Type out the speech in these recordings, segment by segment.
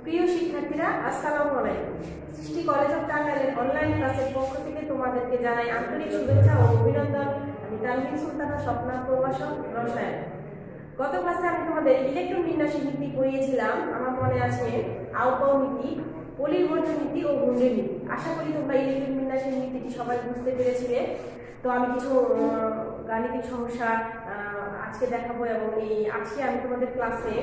প্রিয় শিক্ষার্থীরা, আসসালামু আলাইকুম। সৃষ্টি কলেজ অফ টাঙ্গাইলের অনলাইন ক্লাসের পক্ষ থেকে তোমাদেরকে জানাই আন্তরিক শুভেচ্ছা ও অভিনন্দন। আমি তানভীর সুলতানা, স্বপ্না প্রভাষক, রসায়ন। গত ক্লাসে আমি তোমাদের ইলেকট্রন বিন্যাসের নীতি পড়িয়েছিলাম। আমার মনে আছে আউপাউ নীতি, পলিবর্জ্য নীতি ও গুন্ডের নীতি। আশা করি তোমরা ইলেকট্রন বিন্যাসের নীতিটি সবাই বুঝতে পেরেছিলে। তো আমি কিছু গাণিতিক সমস্যা আজকে দেখাবো এবং আজকে আমি তোমাদের ক্লাসে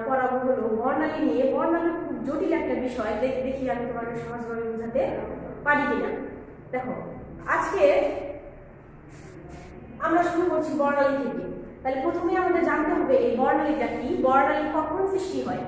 পড়াবো হলো বর্ণালী নিয়ে। বর্ণালী খুব জটিল একটা বিষয়, দেখি আমি তোমাদের সহজভাবে বোঝাতে পারি কিনা। দেখো, আজকে আমরা শুরু করছি বর্ণালী থেকে। তাহলে প্রথমে আমাদের জানতে হবে এই বর্ণালীটা কি, বর্ণালী কখন সৃষ্টি হয়।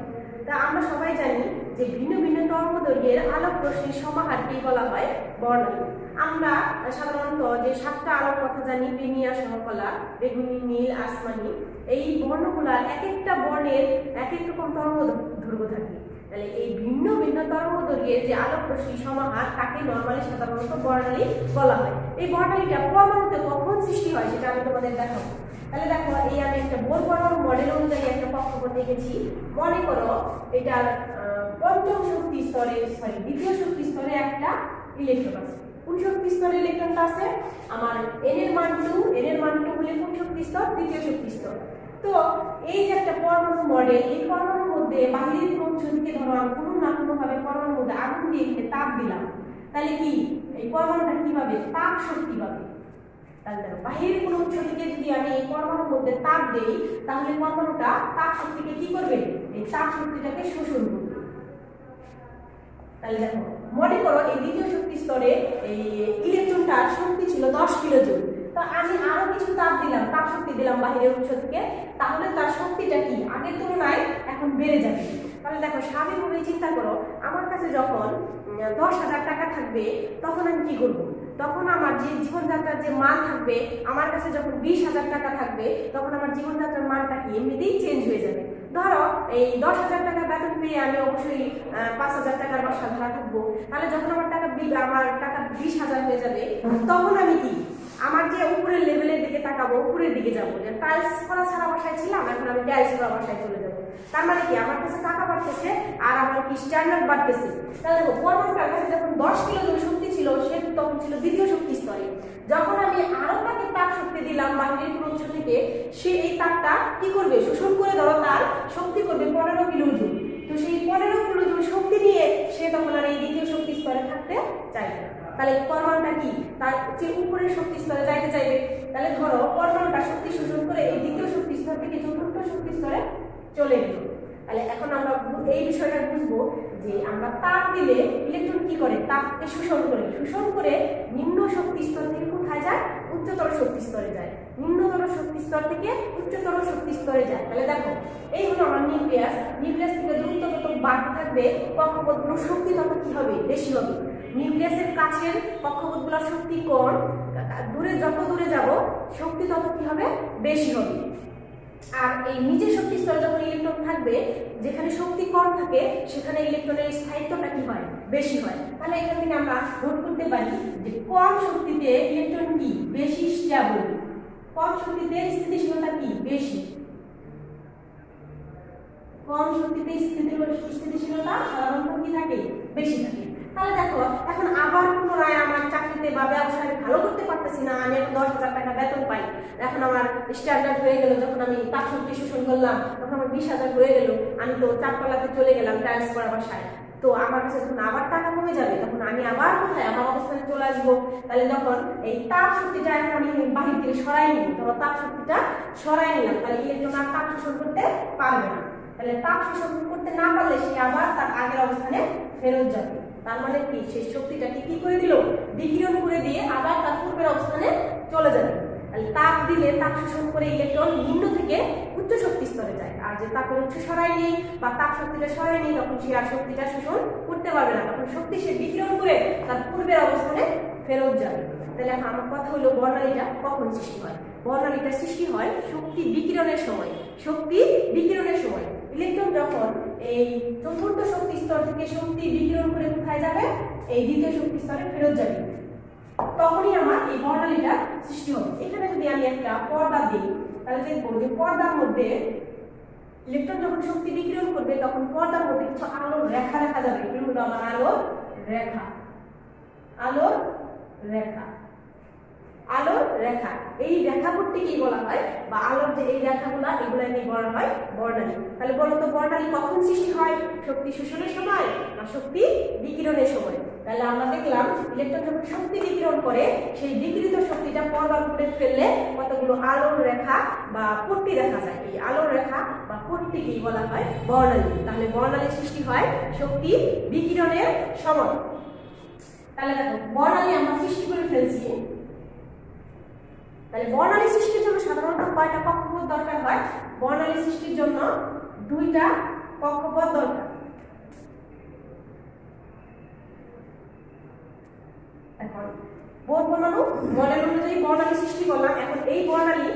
তা আমরা সবাই জানি যে ভিন্ন ভিন্ন তরঙ্গদৈর্ঘ্যের আলোক রশ্মির সমাহারকে বলা হয় বর্ণালী। আমরা সাধারণত যে 7টা আলোক কথা জানি, বেনিয়া, সহকলা, বেগুনি, নীল, আসমানি, এই বর্ণগুলার এক একটা বর্ণের এক এক রকম তরঙ্গদৈর্ঘ্য থাকে। তাহলে এই ভিন্ন ভিন্ন তরঙ্গদৈর্ঘ্যের যে আলোক রশ্মির সমাহার তাকে নরমালি সাধারণত বর্ণালী বলা হয়। এই বর্ণালীটা পরমাণুতে কখন সৃষ্টি হয় সেটা আমি তোমাদের দেখাবো। তাহলে দেখো, এই আমি একটা বোর পরমাণু মডেল অনুযায়ী একটা কক্ষপথ দেখেছি। মনে করো এটা পঞ্চম শক্তি স্তরে, দ্বিতীয় শক্তি স্তরে একটা ইলেকট্রন আছে। কোন শক্তি স্তরে ইলেকট্রনটা আছে? আমার n এর মান 2, n এর মান 2 হলে কোন শক্তি স্তর? দ্বিতীয় শক্তি স্তর। তো এই যে একটা পরমাণু মডেল, এই পরমাণুর মধ্যে বাহিরের কোন থেকে ধরো আমি কোনো না কোনো ভাবে পরমাণুর মধ্যে আগুন দিয়ে তাপ দিলাম, তাহলে কি এই পরমাণুটা কি পাবে? তাপ শক্তি পাবে। তাহলে দেখো, বাহিরের কোনো উৎস থেকে যদি আমি এই পরমাণুর মধ্যে তাপ দেই, তাহলে পরমাণুটা তাপ শক্তিকে কি করবে? এই তাপ শক্তিটাকে শোষণ করবে। তাহলে দেখো, মনে করো এই দ্বিতীয় শক্তি স্তরে এই ইলেকট্রনটার শক্তি ছিল 10 কিলো জুল। তো আমি আরো কিছু তাপ দিলাম, তাপ শক্তি দিলাম বাহিরের উৎস থেকে, তাহলে তার শক্তিটা কি আগের তুলনায় এখন বেড়ে যাবে। তাহলে দেখো, স্বাভাবিকভাবে চিন্তা করো, আমার কাছে যখন 10,000 টাকা থাকবে তখন আমি কি করব? তখন আমার যে জীবনযাত্রার যে মান থাকবে, আমার কাছে যখন 20,000 টাকা থাকবে তখন আমার জীবনযাত্রার মানটা কি এমনিতেই চেঞ্জ হয়ে যাবে। ধরো এই 10,000 টাকা বেতন পেয়ে আমি অবশ্যই 5,000 টাকার বাসা ভাড়া থাকবো। তাহলে যখন আমার টাকা 20,000 হয়ে যাবে, তখন আমি কি আমার যে উপরের লেভেলের দিকে তাকাবো, উপরের দিকে যাবো। যে টাইলস করা ছাড়া বাসায় ছিলাম, এখন আমি টাইলস করা বাসায় চলে যাবো। তার মানে কি আমার কাছে টাকা বাড়তেছে আর আমার কি স্ট্যান্ডার্ড বাড়তেছে। তাহলে দেখো, পরমাণুটার কাছে যখন 10 কিলো জুল শক্তি ছিল, সে তখন ছিল দ্বিতীয় শক্তি স্তরে। যখন আমি আরো তাকে তাপ শক্তি দিলাম বাহিরের কোনো উৎস থেকে, সে এই তাপটা কি করবে? শোষণ করে ধরো তার শক্তি করবে 15 কিলো জুল। তো সেই 15 কিলো জুল শক্তি নিয়ে সে তখন আর এই দ্বিতীয় শক্তি স্তরে থাকতে চাইবে। তাহলে পরমাণুটা কি তার যে উপরের শক্তি স্তরে যাইতে চাইবে। তাহলে ধরো, পরমাণুটা শক্তি শোষণ করে এই দ্বিতীয় শক্তি স্তর থেকে চতুর্থ শক্তি স্তরে চলে গেল। তাহলে এখন আমরা এই বিষয়টা বুঝবো যে আমরা তাপ দিলে ইলেকট্রন কি করে? তাপকে শোষণ করে নিম্ন শক্তি স্তর থেকে কোথায় যায়? উচ্চতর শক্তি স্তরে যায়। নিম্নতর শক্তি স্তর থেকে উচ্চতর শক্তি স্তরে যায়। তাহলে দেখো, এই হলো আমার নিউক্লিয়াস। নিউক্লিয়াস থেকে দ্রুত যত বাড়তে থাকবে, কক্ষপথগুলোর শক্তি তত কি হবে? বেশি হবে। নিউক্লিয়াসের কাছের কক্ষপথগুলোর শক্তি কম, যত দূরে যাব শক্তি তত কি হবে? বেশি হবে। আর এই নিচের শক্তি স্তরে যখন ইলেকট্রন থাকবে, যেখানে শক্তি কম থাকে সেখানে ইলেকট্রনের স্থায়িত্বটা কি হয়? বেশি হয়। তাহলে এখান থেকে আমরা নোট করতে পারি যে কম শক্তিতে ইলেকট্রন কি বেশি স্টেবল, কম শক্তিতে স্থিতিশীলতা কি বেশি, কম শক্তিতে স্থিতিশীলতা সাধারণত কি থাকে? বেশি থাকে। তাহলে দেখো, এখন আবার পুনরায় আমার চাকরিতে বা ব্যবসায় ভালো করতে পারতেছি না, আমি এখন 10,000 টাকা বেতন পাই, এখন আমার স্ট্যান্ডার্ড হয়ে গেল, যখন আমি তাপ শক্তি শোষণ করলাম তখন আমার 20,000 হয়ে গেল, আমি তো চারতলাতে চলে গেলাম টাইলস করা বাসায়। তো আমার কাছে যখন আবার টাকা কমে যাবে, তখন আমি আবার কোথায়? আমার অবস্থানে চলে আসবো। তাহলে যখন এই তাপ শক্তিটা এখন আমি বাহির থেকে সরাই নিব, ধরো তাপ শক্তিটা সরাই নিলাম, তাহলে ইলেকট্রন আর তাপ শোষণ করতে পারবে না। তাহলে তাপ শোষণ করতে না পারলে সে আবার তার আগের অবস্থানে ফেরত যাবে। তার মানে কি সেই শক্তিটাকে কি করে দিল? বিকিরণ করে দিয়ে আবার তার পূর্বের অবস্থানে চলে যাবে। তাহলে তাপ দিলে তাপ শোষণ করে ইলেকট্রন নিম্ন থেকে উচ্চ শক্তি স্তরে যায়। আর যে তাপের উৎস সরাই নেই বা তাপ শক্তিটা সরাই নেই, তখন সে আর শক্তিটা শোষণ করতে পারবে না, তখন শক্তি সে বিকিরণ করে তার পূর্বের অবস্থানে ফেরত যাবে। তাহলে আমার কথা হলো, বর্ণালীটা কখন সৃষ্টি হয়? বর্ণালীটা সৃষ্টি হয় শক্তি বিকিরণের সময়। শক্তি বিকিরণের সময় ইলেকট্রন যখন এই চতুর্থ শক্তি স্তর থেকে শক্তি বিকিরণ করে কোথায় যাবে? এই দ্বিতীয় শক্তি স্তরে ফেরত যাবে, তখনই আমার এই বর্ণালীটা সৃষ্টি হবে। এখানে যদি আমি একটা পর্দা দিই, তাহলে দেখবো যে পর্দার মধ্যে ইলেকট্রন যখন শক্তি বিকিরণ করবে তখন পর্দার মধ্যে কিছু আলোর রেখা দেখা যাবে। এগুলো হলো আমার আলোর রেখা, আলোর রেখা, আলোর রেখা। এই রেখাগুলোকে বলা হয়, বা আলোর যে এই রেখাগুলো এগুলোকে বলা হয় বর্ণালী। তাহলে বলো তো বর্ণালী কখন সৃষ্টি হয়? শক্তি শোষণের সময় না শক্তি বিকিরণের সময়? তাহলে আমরা দেখলাম ইলেকট্রন যখন শক্তি বিকিরণ করে সেই বিকিরিত শক্তিটা পর্দার উপরে ফেললে কতগুলো আলোর রেখা বা পট্টি দেখা যায়। এই আলোর রেখা বা পট্টিকেই বলা হয় বর্ণালী। তাহলে বর্ণালী সৃষ্টি হয় শক্তি বিকিরণের সময়। তাহলে দেখো বর্ণালী আমরা সৃষ্টি করে ফেলছি। তাহলে বর্ণালী সৃষ্টির জন্য সাধারণত কয়টা কক্ষপথ দরকার হয়? বর্ণালী সৃষ্টির জন্য 2টা কক্ষপথ দরকার। এখন বোর পরমাণু মডেল অনুযায়ী বর্ণালী সৃষ্টি করলাম। এখন এই বর্ণালী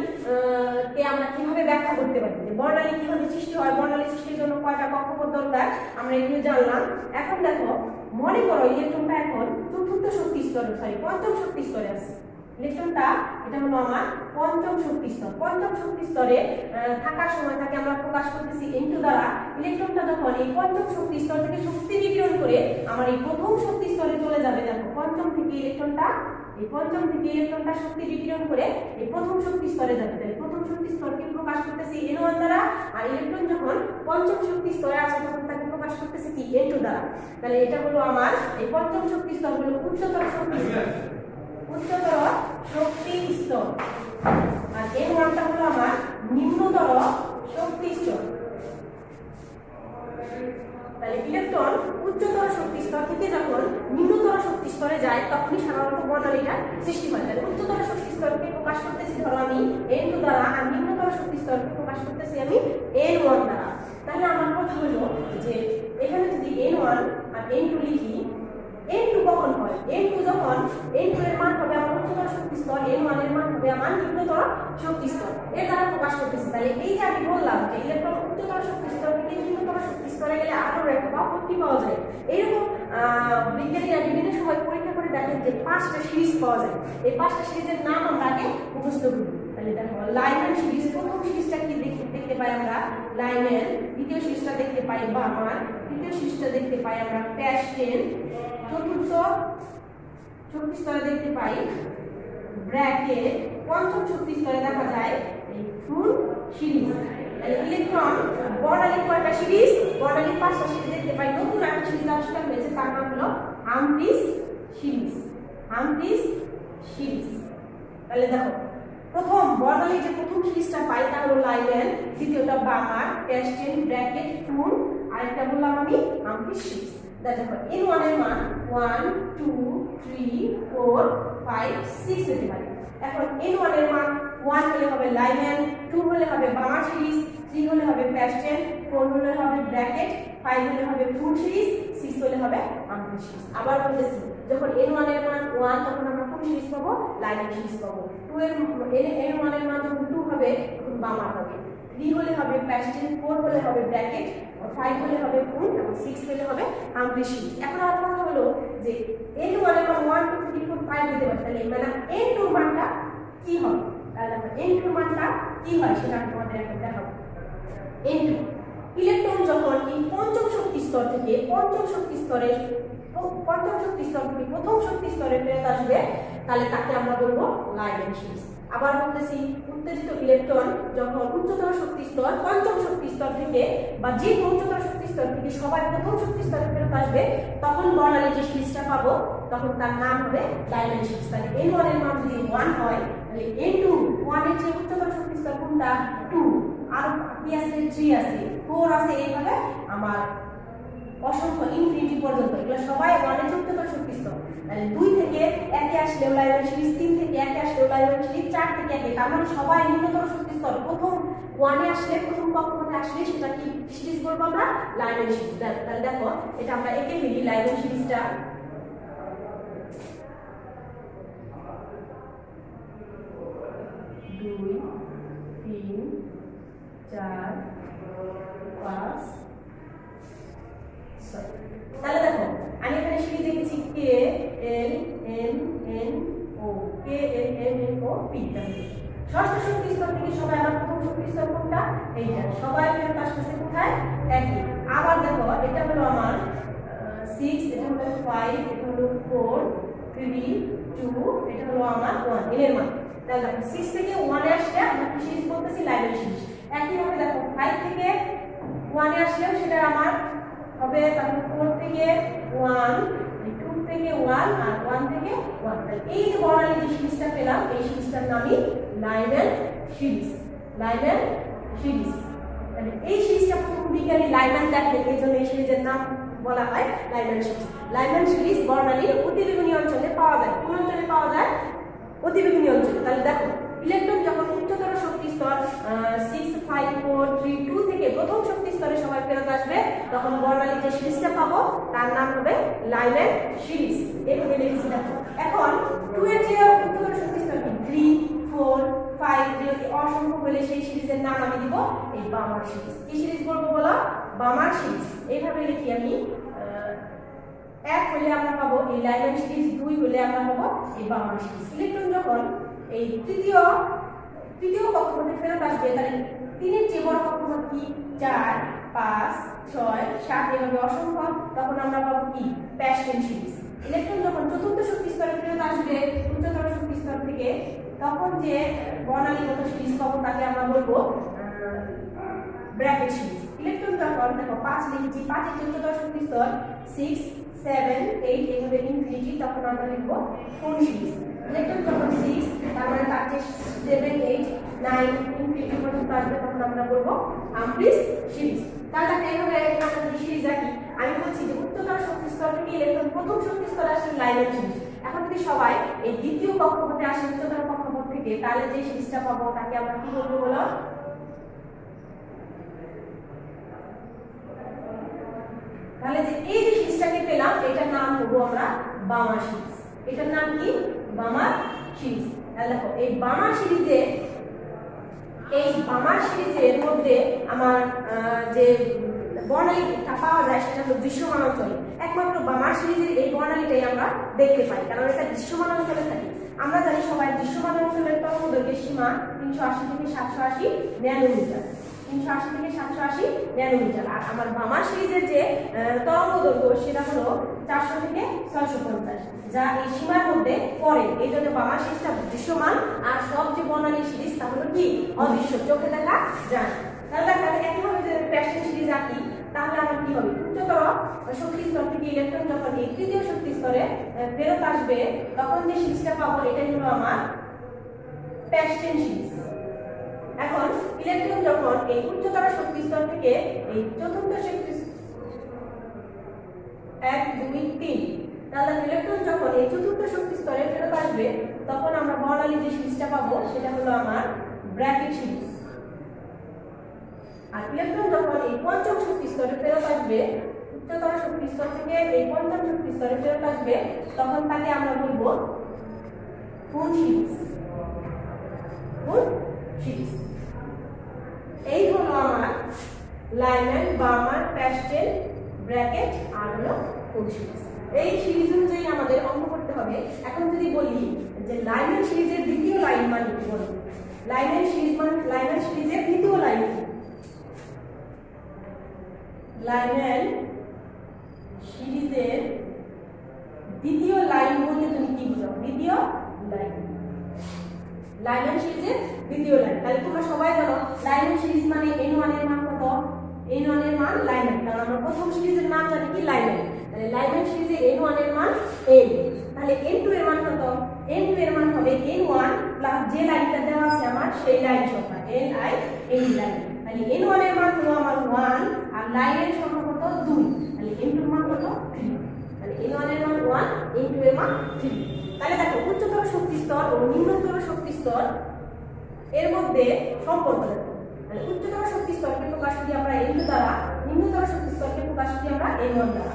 কে আমরা কিভাবে ব্যাখ্যা করতে পারি যে বর্ণালী কিভাবে সৃষ্টি হয়, বর্ণালী সৃষ্টির জন্য কয়টা কক্ষপথ দরকার আমরা এগুলো জানলাম। এখন দেখো মনে করো ইলেকট্রনটা এখন চতুর্থ শক্তি স্তরে, পঞ্চম শক্তি স্তরে আছে। ইলেকট্রনটা এটা হলো আমার পঞ্চম শক্তি স্তর। পঞ্চম শক্তি স্তরে থাকার সময় তাকে আমরা প্রকাশ করতেছি N2 দ্বারা। ইলেকট্রনটা যখন এই পঞ্চম শক্তি স্তর থেকে শক্তি বিকিরণ করে আমার এই প্রথম শক্তি স্তরে চলে যাবে, দেখো পঞ্চম থেকে ইলেকট্রনটা শক্তি বিকিরণ করে এই প্রথম শক্তি স্তরে যাবে। তাহলে প্রথম শক্তি স্তরকে প্রকাশ করতেছি N1 দ্বারা, আর ইলেকট্রন যখন পঞ্চম শক্তি স্তরে আছে তখন তাকে প্রকাশ করতেছি কি N2 দ্বারা। তাহলে এটা হলো আমার এই পঞ্চম শক্তি স্তর হলো উচ্চতর শক্তি স্তর, উচ্চতর শক্তি স্তর, আর N1টা হলো আমার নিম্নতর শক্তি স্তর। তাহলে ইলেকট্রন উচ্চতর শক্তি স্তর থেকে যখন নিম্নতর শক্তি স্তরে যায় তখনই সাধারণত বর্ণালীটা সৃষ্টি হয়। তাহলে উচ্চতর শক্তি স্তরকে প্রকাশ করতেছি ধরো আমি N2 দ্বারা, আর নিম্নতর শক্তি স্তরকে প্রকাশ করতেছি আমি N1 দ্বারা। তাহলে আমার কথা হলো যে এখানে যদি N1 আর N2 লিখি, N2 কখন হয়? N2 যখন N2 এর মান হবে আমার উচ্চতর শক্তি স্তর, N1 এর মান হবে আমার নিম্নতর শক্তি স্তর, এর দ্বারা প্রকাশ করতেছি। তাহলে এই যে আমি বললাম যে ইলেকট্রন উচ্চতর শক্তি স্তর থেকে নিম্নতর শক্তি স্তরে গেলে আলোর রেখা বা পট্টি পাওয়া যায়। এইরকম বিজ্ঞানীরা বিভিন্ন সময় পরীক্ষা করে দেখেন যে 5টা সিরিজ পাওয়া যায়। এই 5টা সিরিজের নাম আমরা আগে মুখস্থ করি। তাহলে দেখো লাইম্যান সিরিজ, প্রথম সিরিজটা কি দেখতে পাই আমরা লাইম্যান, দ্বিতীয় সিরিজটা দেখতে পাই বার্মান, তৃতীয় সিরিজটা দেখতে পাই আমরা প্যাস্টেন, চতুর্থ শক্তি স্তরে দেখতে পাই ব্র্যাকেট, পঞ্চম শক্তি স্তরে দেখা যায় এই ফুল সিরিজ। তাহলে ইলেকট্রন বর্ণালী কয়টা সিরিজ? বর্ণালী 5টা সিরিজ দেখতে পাই। নতুন একটা সিরিজ আবিষ্কার হয়েছে, তার নাম হলো হামফ্রিজ সিরিজ, হামফ্রিজ সিরিজ। তাহলে দেখো প্রথম বর্ণালী যে প্রথম সিরিজটা পাই তা হলো লাইম্যান, দ্বিতীয়টা বার্মান, প্যাস্টেন, ব্র্যাকেট, ফুল, আরেকটা বললাম আমি হামফ্রিজ সিরিজ। দেখো N1 এর মান 1 2 3 4 5 6 হতে পারে। এখন N1 এর মান 1 হলে হবে লাইম্যান, 2 হলে হবে বার্মান সিরিজ, 3 হলে হবে প্যাস্টেন, 4 হলে হবে ব্র্যাকেট, 5 হলে হবে ফুল সিরিজ, 6 হলে হবে হামফ্রিজ সিরিজ। আবার বলতেছি যখন N1 এর মান 1 তখন আমরা কোন সিরিজ পাবো? লাইম্যান সিরিজ পাবো। N1 এর মান যখন 2 হবে তখন বার্মান হবে, 3 হলে হবে প্যাস্টেন, 4 হলে হবে ব্র্যাকেট, 5 হলে হবে ফুল এবং 6 হলে হবে হামফ্রিজ সিরিজ। এখন আমার কথা হলো যে N1 এর মান 1 2 3 4 5 হতে পারে, তাহলে মানে N2 এর মানটা কি হবে? তাহলে দেখো N2 এর মানটা কি হয় সেটা আমি তোমাদের এখন দেখাবো। N2 ইলেকট্রন যখন এই পঞ্চম শক্তি স্তর থেকে প্রথম শক্তি স্তরে ফেরত আসবে তাহলে তাকে আমরা বলবো লাইম্যান সিরিজ। আবার বলতেছি উত্তেজিত ইলেকট্রন যখন উচ্চতর শক্তি স্তর পঞ্চম শক্তি স্তর থেকে বা যে উচ্চতর শক্তি স্তর থেকে সবাই প্রথম শক্তি স্তরে ফেরত আসবে তখন বর্ণালী যে সিরিজটা পাবো তখন তার নাম হবে লাইম্যান সিরিজ। তাহলে N1 এর মান যদি 1 হয় তাহলে N2 1 এর যে উচ্চতর শক্তি স্তর কোনটা? 2, আর কি আছে? 3 আছে, 4 আছে, এইভাবে আমার অসংখ্য ইনফিনিটি পর্যন্ত এগুলো সবাই 1 এর উচ্চতর শক্তি স্তর। তাহলে 2 থেকে 1 এ আসলে লাইম্যান সিরিজ, 3 থেকে 1 এ আসলে লাইম্যান সিরিজ, 4 থেকে 1 এ, তার মানে সবাই নিম্নতর শক্তি স্তর প্রথম 1 এ আসলে প্রথম কক্ষপথে আসলে সেটা কি সিরিজ বলবো আমরা? Lyman series. তাহলে দেখো এটা আমরা এঁকে ফেলি লাইম্যান সিরিজটা। 2 3 4 5 6। তাহলে দেখো আমি এখানে সিরিজ লিখেছি K L M N O, K L M N O P. ষষ্ঠ শক্তি স্তর থেকে সবাই আবার প্রথম শক্তি স্তর কোনটা? এইটা। সবাই ফেরত আসতেছে কোথায়? একই। আবার দেখো এটা হলো আমার 6, এটা হলো 5, এটা হলো 4, 3, 2, এটা হলো আমার 1 এর মান। তাহলে দেখো 6 থেকে 1 এ আসলে আমরা কি সিরিজ বলতেছি? লাইনের সিরিজ। একই ভাবে দেখো 5 থেকে 1 এ আসলেও সেটা আমার হবে, তারপর 4 থেকে 1, 2 থেকে 1 আর 1 থেকে 1। তাহলে এই যে বর্ণালী যে সিরিজটা পেলাম, এই সিরিজটার নামই লাইনের সিরিজ। লাইনের সিরিজ। মানে এই সিরিজটা প্রথম বিজ্ঞানী লাইম্যান দেখেন, এই জন্য এই সিরিজের নাম বলা হয় লাইম্যান সিরিজ। লাইম্যান সিরিজ বর্ণালীর অতিবেগুনী অঞ্চলে পাওয়া যায়। কোন অঞ্চলে পাওয়া যায়? অতিবেগুনী অঞ্চলে। তাহলে দেখো ইলেকট্রন যখন উচ্চতর শক্তি স্তর 6, 5, 4, 3, 2 থেকে প্রথম শক্তি স্তরে সবাই ফেরত আসবে, তখন বর্ণালীর যে সিরিজটা পাবো তার নাম হবে লাইম্যান সিরিজ। এভাবে লিখেছি দেখো। এখন 2 এর যে উচ্চতর শক্তি স্তর কি 3, 4, 5 যদি অসংখ্য হলে সেই সিরিজের নাম আমি দিব এই বামার সিরিজ। কি সিরিজ বলবো বলো? বামার সিরিজ। এইভাবে লিখি আমি। 1 হলে আমরা পাবো এই লাইম্যান সিরিজ, 2 হলে আমরা পাবো এই বামার সিরিজ। ইলেকট্রন যখন এই তৃতীয় কক্ষপথে ফেরত আসবে, তাহলে 3 এর চেয়ে বড় কক্ষপথ কি 4, 5, 6, 7 এভাবে অসংখ্য, তখন আমরা পাবো কি প্যাস্টেন সিরিজ। ইলেকট্রন যখন চতুর্থ শক্তি স্তরে ফেরত আসবে উচ্চতর শক্তি স্তর থেকে, তখন যে বর্ণালীগত সিরিজ পাবো তাকে আমরা বলবো ব্র্যাকেট সিরিজ। ইলেকট্রন যখন দেখো 5 লিখেছি, 5 এর উচ্চতর শক্তি স্তর 6, 7, 8 এভাবে ইনফিনিটি, তখন আমরা লিখব কোন সিরিজ। ইলেকট্রন যখন 6 তার মানে তার যে 7, 8, 9 ইনফিনিটি পর্যন্ত আসবে, তখন আমরা বলবো আম্প্রিস সিরিজ। তাহলে এইভাবে আমরা যে সিরিজ রাখি, আমি বলছি যে উচ্চতর শক্তি স্তর থেকে ইলেকট্রন প্রথম শক্তি স্তরে আসলে লাইনের সিরিজ। এখন যদি সবাই এই দ্বিতীয় কক্ষপথে আসে উচ্চতর কক্ষপথ থেকে, তাহলে যে সিরিজটা পাবো তাকে আমরা কি বলবো বলো? তাহলে যে এই যে সিরিজটাকে পেলাম, এটার নাম দেবো আমরা বামার সিরিজ। এটার নাম কি? বামার সিরিজ। তাহলে দেখো এই বামার সিরিজের মধ্যে আমার যে বর্ণালীটা পাওয়া যায় সেটা হলো দৃশ্যমান অঞ্চলে। একমাত্র বামার সিরিজের এই বর্ণালীটাই আমরা দেখতে পাই, কারণ এটা দৃশ্যমান অঞ্চলে থাকে। আমরা জানি সবাই দৃশ্যমান অঞ্চলের তরঙ্গদৈর্ঘ্যের সীমা 380 থেকে 780 ন্যানোমিটার। 380 থেকে 780 ন্যানোমিটার। আর আমার বামার সিরিজের যে তরঙ্গদৈর্ঘ্য সেটা হলো 400 থেকে 650, যা এই সীমার মধ্যে পড়ে। এই জন্য বামার সিরিজটা দৃশ্যমান, আর সব যে বর্ণালী সিরিজ তা হলো কি অদৃশ্য, চোখে দেখা যায়। তাহলে একইভাবে যদি প্যাস্টেন সিরিজ আঁকি, তাহলে আমার কি হবে? উচ্চতর শক্তি স্তর থেকে ইলেকট্রন যখন এই তৃতীয় শক্তি স্তরে ফেরত আসবে, তখন যে সিরিজটা পাবো এটাই হলো আমার প্যাস্টেন সিরিজ। এখন ইলেকট্রন যখন এই উচ্চতর শক্তি স্তর থেকে এই চতুর্থ শক্তি 1, 2, 3, তাহলে ইলেকট্রন যখন এই চতুর্থ শক্তি স্তরে ফেরত আসবে, তখন আমরা বর্ণালী যে সিরিজটা পাবো সেটা হলো আমার ব্র্যাকেট সিরিজ। আর ইলেকট্রন যখন এই পঞ্চম শক্তি স্তরে ফেরত আসবে, উচ্চতর শক্তি স্তর থেকে এই পঞ্চম শক্তি স্তরে ফেরত আসবে, তখন তাকে আমরা বলবো কোন সিরিজ। কোন সিরিজ। এই হলো আমার লাইম্যান, বামার, প্যাস্টেন, ব্র্যাকেট আর হলো কোন সিরিজ। এই সিরিজ অনুযায়ী আমাদের অঙ্ক করতে হবে। এখন যদি বলি যে লাইম্যান সিরিজের দ্বিতীয় লাইন মানে কি বলবো? লাইম্যান সিরিজের দ্বিতীয় লাইন কি? লাইম্যান সিরিজের দ্বিতীয় লাইন বলতে তুমি কি বুঝো? দ্বিতীয় লাইন। লাইম্যান সিরিজের দ্বিতীয় লাইন। তাহলে তোমরা সবাই জানো লাইম্যান সিরিজ মানে n1 এর মান কত? n1 এর মান লাইম্যান, কারণ আমরা প্রথম সিরিজের নাম জানি কি লাইম্যান। তাহলে লাইম্যান সিরিজে n1 এর মান n। তাহলে n2 এর মান কত? n2 এর মান হবে n1 প্লাস যে লাইনটা দেওয়া আছে আমার সেই লাইন সংখ্যা n লাইন। তাহলে n1 এর মান হলো আমার 1 আর লাইনের সংখ্যা কত? 2। তাহলে n2 এর মান কত? 3। তাহলে n1 এর মান 1, n2 এর মান 3। তাহলে দেখো উচ্চতর শক্তি স্তর ও নিম্নতর শক্তি স্তর এর মধ্যে সম্পর্ক দেখো। তাহলে উচ্চতর শক্তি স্তরকে প্রকাশ করি আমরা n2 দ্বারা, নিম্নতর শক্তি স্তরকে প্রকাশ করি আমরা n1 দ্বারা।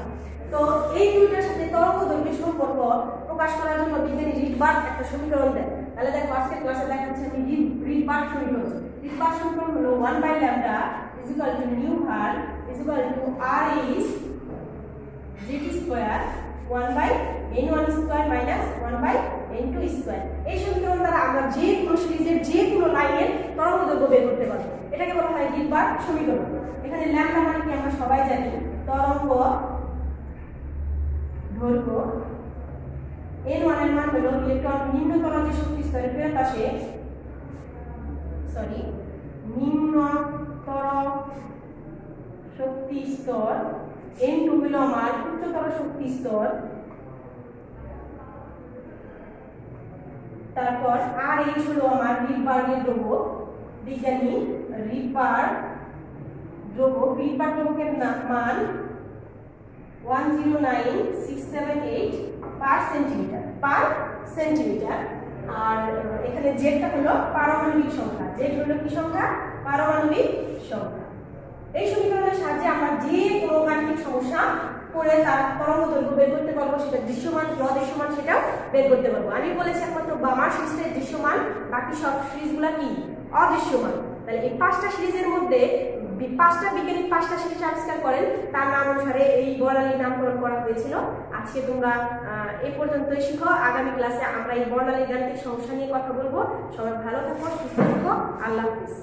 তো এই দুইটার সাথে তরঙ্গদৈর্ঘ্যের সম্পর্ক প্রকাশ করার জন্য বিজ্ঞানী রিডবার্গ একটা সমীকরণ দেন। তাহলে দেখো আজকে ক্লাসে দেখাচ্ছি আমি রিডবার্গ সমীকরণ। রিডবার্গ সমীকরণ হলো 1/λ = nu hal = r is gt square 1/n1 square - 1/n2 square। এই সমীকরণ দ্বারা আমরা যে কোনো সিরিজের যে কোনো লাইনের তরঙ্গদৈর্ঘ্য বের করতে পারবো। এটাকে বলা হয় হিলবার্ট সমীকরণ। এখানে ল্যাম্ডা মানে কি আমরা সবাই জানি, তরঙ্গ দৈর্ঘ্য। n1 এর মান হলো ইলেকট্রন নিম্নতর যে শক্তি স্তরে ফেরত আসে, নিম্নতর শক্তি স্তর, n2 হলো আমার উচ্চতর শক্তি স্তর, তারপর RH হলো আমার রিডবার্গের দ্রব্য, বিজ্ঞানী রিডবার্গ দ্রব্য, রিডবার্গ দ্রব্যের মান 109678 পার সেন্টিমিটার। আর এখানে জেডটা হলো পারমাণবিক সংখ্যা, জেড হলো কি সংখ্যা? পারমাণবিক সংখ্যা। এই সমীকরণের সাহায্যে আমরা যে কোনো গাণিতিক সমস্যা করে তার তরঙ্গ দৈর্ঘ্য বের করতে পারবো, সেটা দৃশ্যমান কি অদৃশ্যমান সেটাও বের করতে পারবো। আমি বলেছি একমাত্র বামার সিরিজটা দৃশ্যমান, বাকি সব সিরিজগুলা কি অদৃশ্যমান। তাহলে এই 5টা সিরিজের মধ্যে 5টা বিজ্ঞানী 5টা সিরিজ আবিষ্কার করেন, তার নাম অনুসারে এই বর্ণালীর নামকরণ করা হয়েছিল। আজকে তোমরা এই পর্যন্তই শিখো। আগামী ক্লাসে আমরা এই বর্ণালীর গাণিতিক সমস্যা নিয়ে কথা বলবো। সবাই ভালো থাকো, সুস্থ থাকো, আল্লাহ হাফেজ।